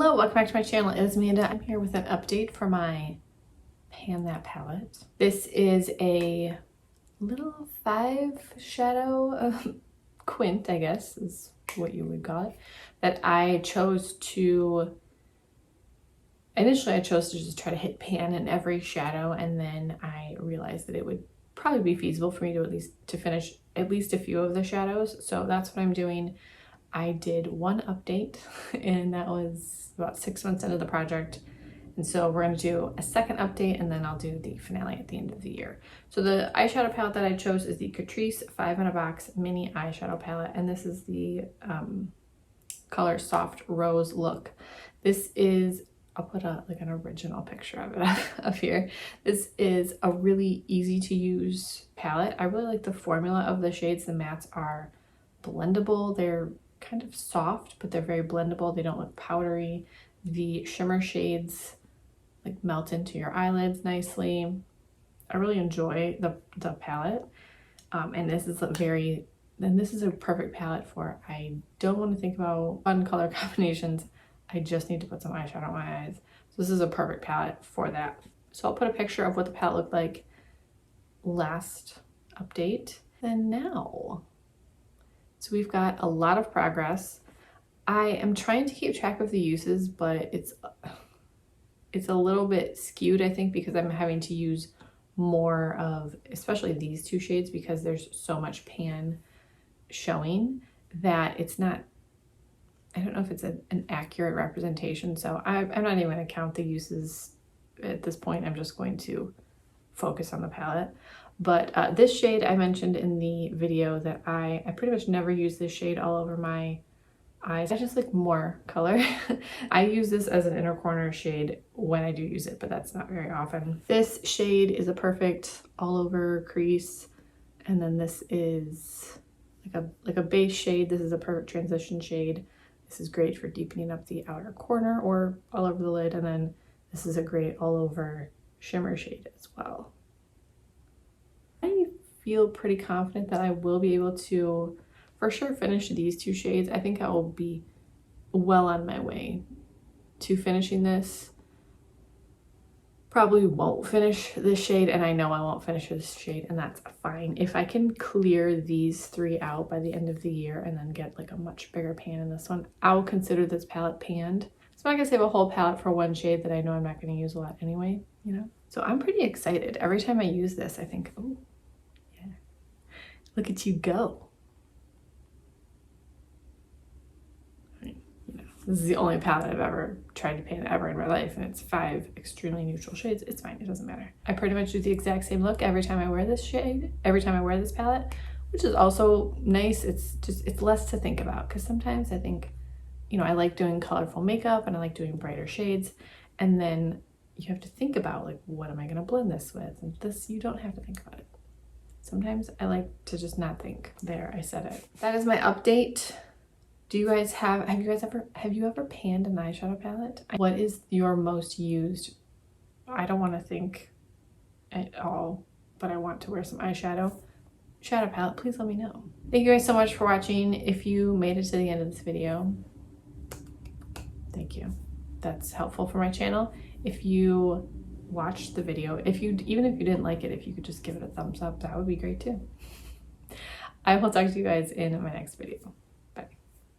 Hello, welcome back to my channel. It is Amanda. I'm here with an update for my Pan That palette. This is a little 5 shadow quint, I guess is what you would call it, that I chose to, initially I chose to just try to hit pan in every shadow, and then I realized that it would probably be feasible for me to finish at least a few of the shadows. So that's what I'm doing. I did one update and that was about 6 months into the project. And so we're going to do a second update and then I'll do the finale at the end of the year. So the eyeshadow palette that I chose is the Catrice 5 in a Box mini eyeshadow palette. And this is the color Soft Rose Look. This is, I'll put like an original picture of it up here. This is a really easy to use palette. I really like the formula of the shades. The mattes are blendable. They're kind of soft, but they're very blendable. They don't look powdery. The shimmer shades like melt into your eyelids nicely. I really enjoy the palette. And this is a perfect palette for, I don't want to think about fun color combinations. I just need to put some eyeshadow on my eyes. So this is a perfect palette for that. So I'll put a picture of what the palette looked like last update. Then now, so we've got a lot of progress. I am trying to keep track of the uses, but it's a little bit skewed, I think, because I'm having to use more of, especially these two shades, because there's so much pan showing that it's not, I don't know if it's an accurate representation. So I'm not even going to count the uses at this point. I'm just going to focus on the palette. But this shade I mentioned in the video that I pretty much never use this shade all over my eyes. I just like more color. I use this as an inner corner shade when I do use it, but that's not very often. This shade is a perfect all over crease. And then this is like a base shade. This is a perfect transition shade. This is great for deepening up the outer corner or all over the lid. And then this is a great all over shimmer shade as well. I feel pretty confident that I will be able to for sure finish these two shades. I think I will be well on my way to finishing this. Probably won't finish this shade, and I know I won't finish this shade, and that's fine. If I can clear these 3 out by the end of the year and then get like a much bigger pan in this one, I'll consider this palette panned. So I'm not gonna save a whole palette for one shade that I know I'm not gonna use a lot anyway, you know? So I'm pretty excited. Every time I use this, I think, oh, yeah, look at you go. This is the only palette I've ever tried to pan ever in my life, and it's 5 extremely neutral shades. It's fine, it doesn't matter. I pretty much do the exact same look every time I wear this shade, every time I wear this palette, which is also nice. It's less to think about, because sometimes I think, you know, I like doing colorful makeup and I like doing brighter shades, and then you have to think about like, what am I gonna blend this with? And this, you don't have to think about it. Sometimes I like to just not think. There, I said it. That is my update. Do you guys have you ever panned an eyeshadow palette? What is your most used? I don't want to think at all, but I want to wear some eyeshadow. Shadow palette, please let me know. Thank you guys so much for watching. If you made it to the end of this video, thank you. That's helpful for my channel. If you watched the video, even if you didn't like it, if you could just give it a thumbs up, that would be great too. I will talk to you guys in my next video.